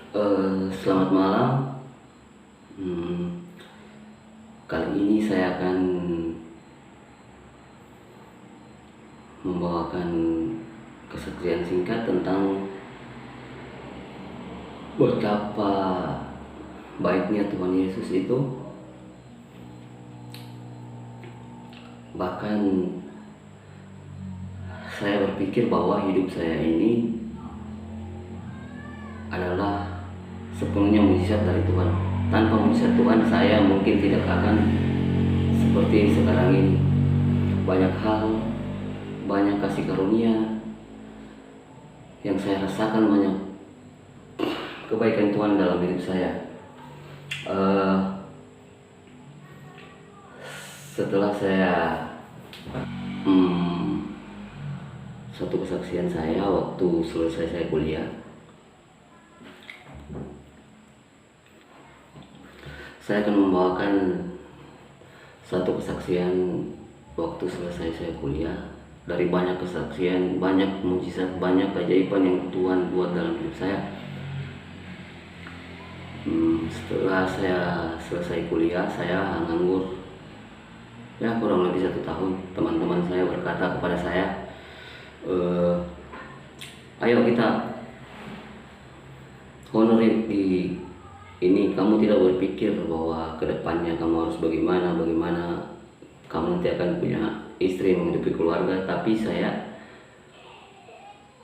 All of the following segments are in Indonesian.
Selamat malam. Hmm, Kali ini saya akan membawakan kesaksian singkat tentang betapa baiknya Tuhan Yesus itu. Bahkan saya berpikir bahwa hidup saya ini adalah sepenuhnya mujizat dari Tuhan. Tanpa mujizat Tuhan, saya mungkin tidak akan seperti sekarang ini. Banyak hal, banyak kasih karunia yang saya rasakan, banyak kebaikan Tuhan dalam hidup saya. Eh, Setelah saya satu kesaksian saya waktu selesai saya kuliah, saya akan membawakan satu kesaksian waktu selesai saya kuliah. Dari banyak kesaksian, banyak mujizat, banyak keajaiban yang Tuhan buat dalam hidup saya. Setelah saya selesai kuliah, saya nganggur ya kurang lebih 1 tahun. Teman-teman saya berkata kepada saya, ayo kita honor di ini. Kamu tidak berpikir bahwa kedepannya kamu harus bagaimana kamu nanti akan punya istri, menghidupi keluarga. Tapi saya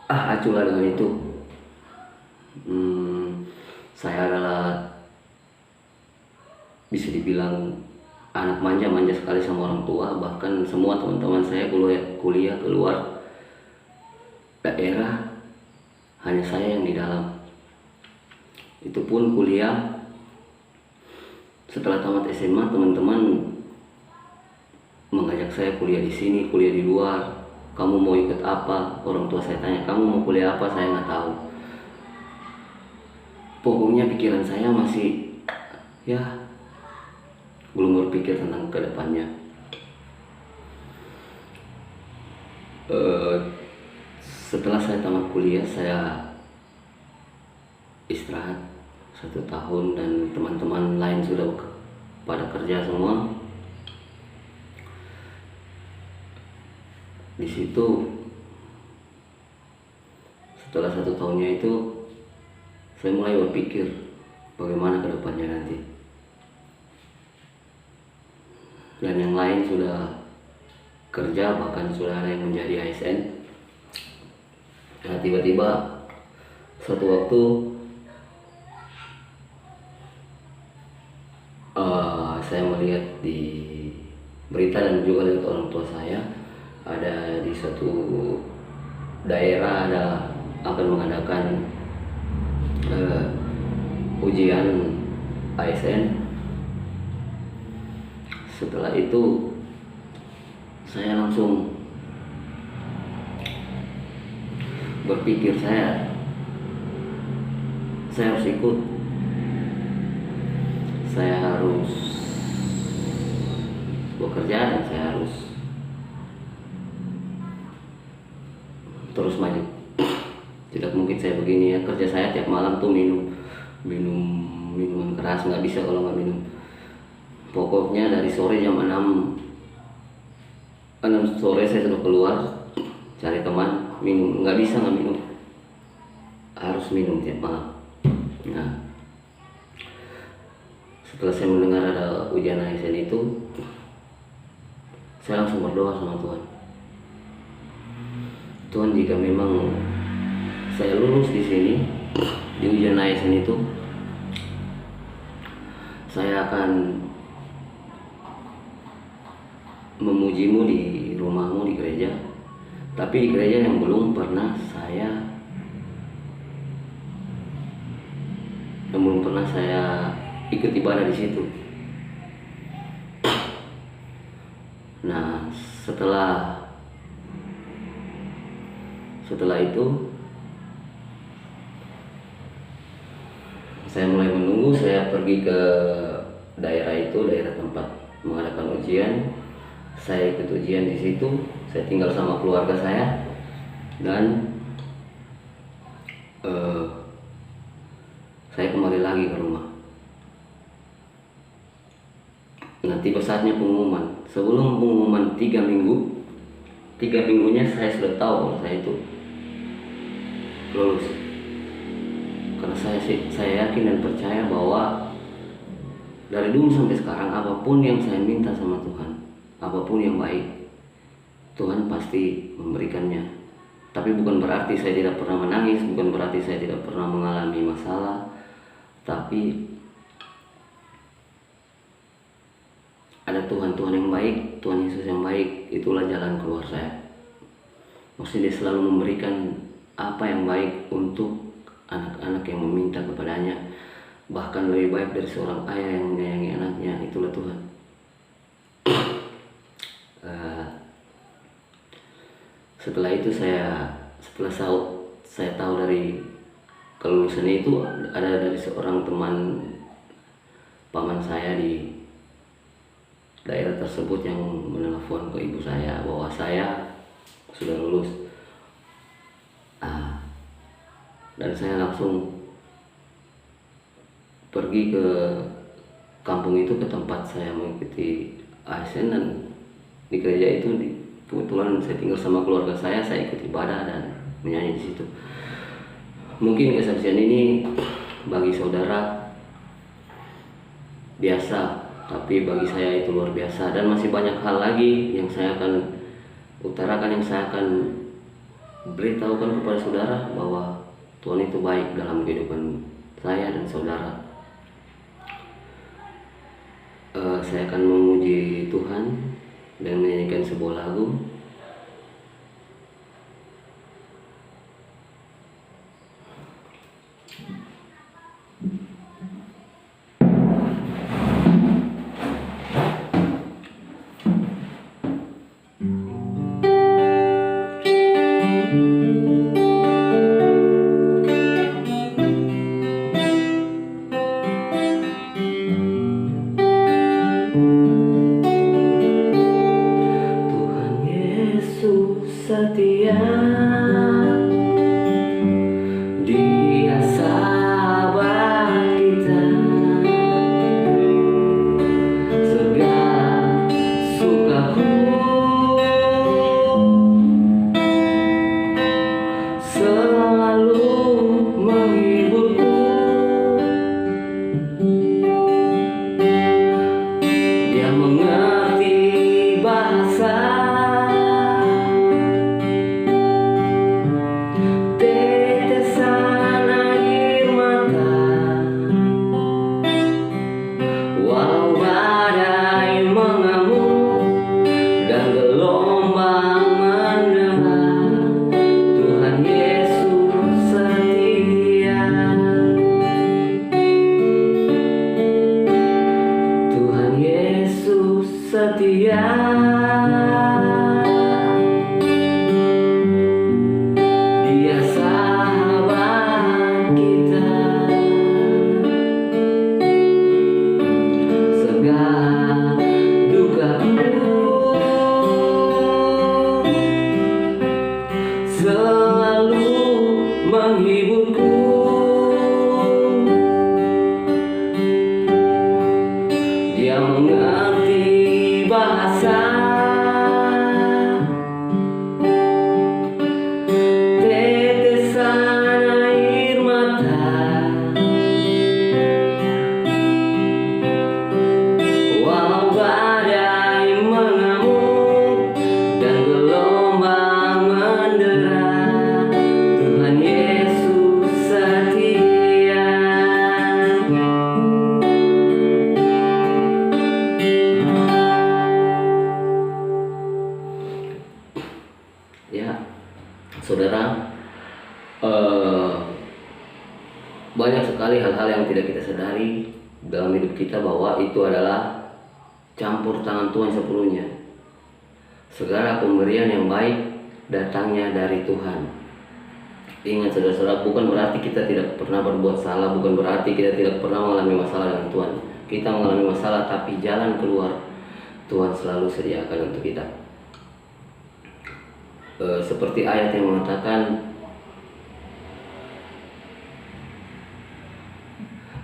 aculah dengan itu. Saya adalah bisa dibilang anak manja sekali sama orang tua. Bahkan semua teman-teman saya kuliah keluar daerah, hanya saya yang di dalam. Itu pun kuliah, setelah tamat SMA teman-teman mengajak saya kuliah di sini, kuliah di luar. Kamu mau ikut apa? Orang tua saya tanya, kamu mau kuliah apa? Saya nggak tahu. Pokoknya pikiran saya masih ya belum berpikir tentang kedepannya. Setelah saya tamat kuliah, saya istirahat 1 tahun dan teman-teman lain sudah pada kerja semua. Di situ setelah 1 tahunnya itu saya mulai berpikir bagaimana kedepannya nanti. Dan yang lain sudah kerja, bahkan sudah ada yang menjadi ASN. Nah, tiba-tiba suatu waktu saya melihat di berita dan juga lihat orang tua saya ada di suatu daerah akan mengadakan ujian ASN. Setelah itu saya langsung berpikir saya harus ikut. Saya harus bekerja dan saya harus terus maju. Tidak mungkin saya begini ya, kerja saya tiap malam tuh minum minuman keras, nggak bisa kalau nggak minum. Pokoknya dari sore jam 6 sore saya sudah keluar cari teman minum, nggak bisa nggak minum, harus minum tiap malam. Nah, setelah saya mendengar ada ujian ASN itu, saya langsung berdoa sama Tuhan. Tuhan, jika memang saya lulus di sini di ujian ASN itu, saya akan memujimu di rumahmu, di gereja. Tapi di gereja yang belum pernah saya ikut ibadah di situ. Nah, setelah itu saya mulai menunggu. Saya pergi ke daerah tempat mengadakan ujian. Saya ikut ujian di situ. Saya tinggal sama keluarga saya dan saya kembali lagi ke rumah. Nah, tiba saatnya pengumuman. Sebelum pengumuman 3 minggunya saya sudah tahu kalau saya itu lulus. Karena saya yakin dan percaya bahwa dari dulu sampai sekarang, apapun yang saya minta sama Tuhan, apapun yang baik, Tuhan pasti memberikannya. Tapi bukan berarti saya tidak pernah menangis, bukan berarti saya tidak pernah mengalami masalah, tapi ada Tuhan yang baik, Tuhan Yesus yang baik. Itulah jalan keluar saya. Maksudnya dia selalu memberikan apa yang baik untuk anak-anak yang meminta kepadanya, bahkan lebih baik dari seorang ayah yang menyayangi anaknya. Itulah Tuhan. Setelah itu setelah saya tahu dari kelulusannya itu, ada dari seorang teman paman saya di daerah tersebut yang menelpon ke ibu saya bahwa saya sudah lulus. Dan saya langsung pergi ke kampung itu, ke tempat saya mengikuti ASN, dan di gereja itu kebetulan saya tinggal sama keluarga saya ikut ibadah dan menyanyi di situ. Mungkin kesaksian ini bagi saudara biasa, tapi bagi saya itu luar biasa, dan masih banyak hal lagi yang saya akan utarakan, yang saya akan beritahukan kepada saudara bahwa Tuhan itu baik dalam kehidupan saya dan saudara. Saya akan memuji Tuhan dan menyanyikan sebuah lagu. Setia, Dia sahabat kita, segala sukaku selalu menghiburku. Dia mengerti bahasa setia. Dia sahabat kita, segala dukaku selalu menghiburku. Dia mengerti bahasa tetesan air mata, walau badai mengamuk dan gelombang mendera, Tuhan Yesus setia. Ya, saudara, banyak sekali hal-hal yang tidak kita sadari dalam hidup kita bahwa itu adalah campur tangan Tuhan sepenuhnya. Segala pemberian yang baik datangnya dari Tuhan. Ingat saudara-saudara, bukan berarti kita tidak pernah berbuat salah, bukan berarti kita tidak pernah mengalami masalah dengan Tuhan. Kita mengalami masalah, tapi jalan keluar Tuhan selalu sediakan untuk kita. Seperti ayat yang mengatakan,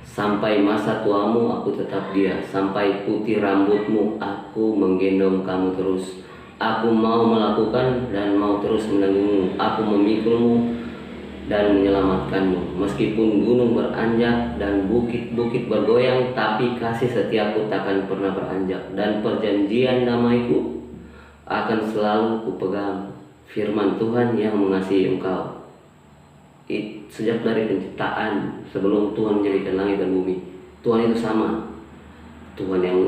Sampai masa tuamu aku tetap dia, sampai putih rambutmu aku menggendong kamu terus. Aku mau melakukan dan mau terus menanggungmu. Aku memikulmu dan menyelamatkanmu. Meskipun gunung beranjak dan bukit-bukit bergoyang, tapi kasih setiaku takkan pernah beranjak, dan perjanjian damaiku akan selalu kupegang. Firman Tuhan yang mengasihi engkau. Sejak dari penciptaan, sebelum Tuhan menjadikan langit dan bumi, Tuhan itu sama. Tuhan yang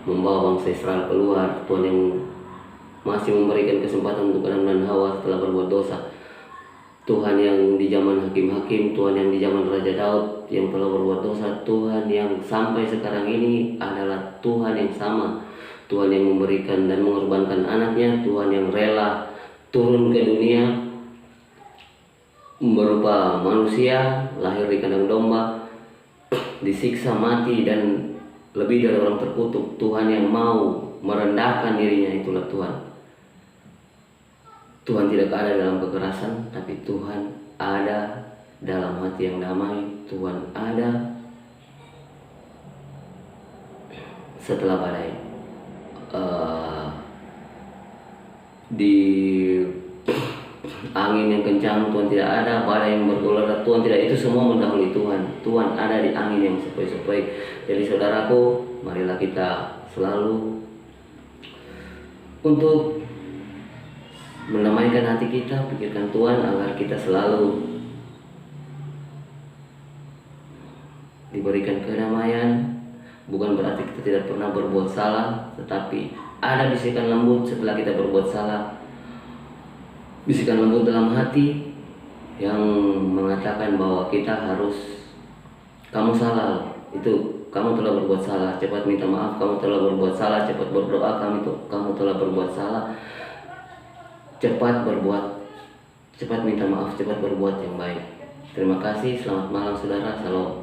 membawa bangsa Israel keluar, Tuhan yang masih memberikan kesempatan untuk Adam dan Hawa setelah berbuat dosa, Tuhan yang di zaman hakim-hakim, Tuhan yang di zaman Raja Daud yang telah berbuat dosa, Tuhan yang sampai sekarang ini adalah Tuhan yang sama. Tuhan yang memberikan dan mengorbankan anaknya, Tuhan yang rela turun ke dunia berupa manusia, lahir di kandang domba, disiksa mati dan lebih dari orang terkutuk. Tuhan yang mau merendahkan dirinya, itulah Tuhan. Tuhan tidak ada dalam kekerasan, tapi Tuhan ada dalam hati yang damai. Tuhan ada setelah badai. Di angin yang kencang Tuhan tidak ada, badai yang bergolak Tuhan tidak, itu semua mendahului Tuhan. Tuhan ada di angin yang sepoi-sepoi. Jadi saudaraku, marilah kita selalu untuk mendamaikan hati kita, pikirkan Tuhan agar kita selalu diberikan kedamaian. Bukan berarti kita tidak pernah berbuat salah, tetapi ada bisikan lembut setelah kita berbuat salah, bisikan lembut dalam hati yang mengatakan bahwa kita harus, kamu salah, itu kamu telah berbuat salah, cepat minta maaf, kamu telah berbuat salah, cepat berdoa, kamu telah berbuat salah, cepat minta maaf, cepat berbuat yang baik. Terima kasih, selamat malam saudara, salam.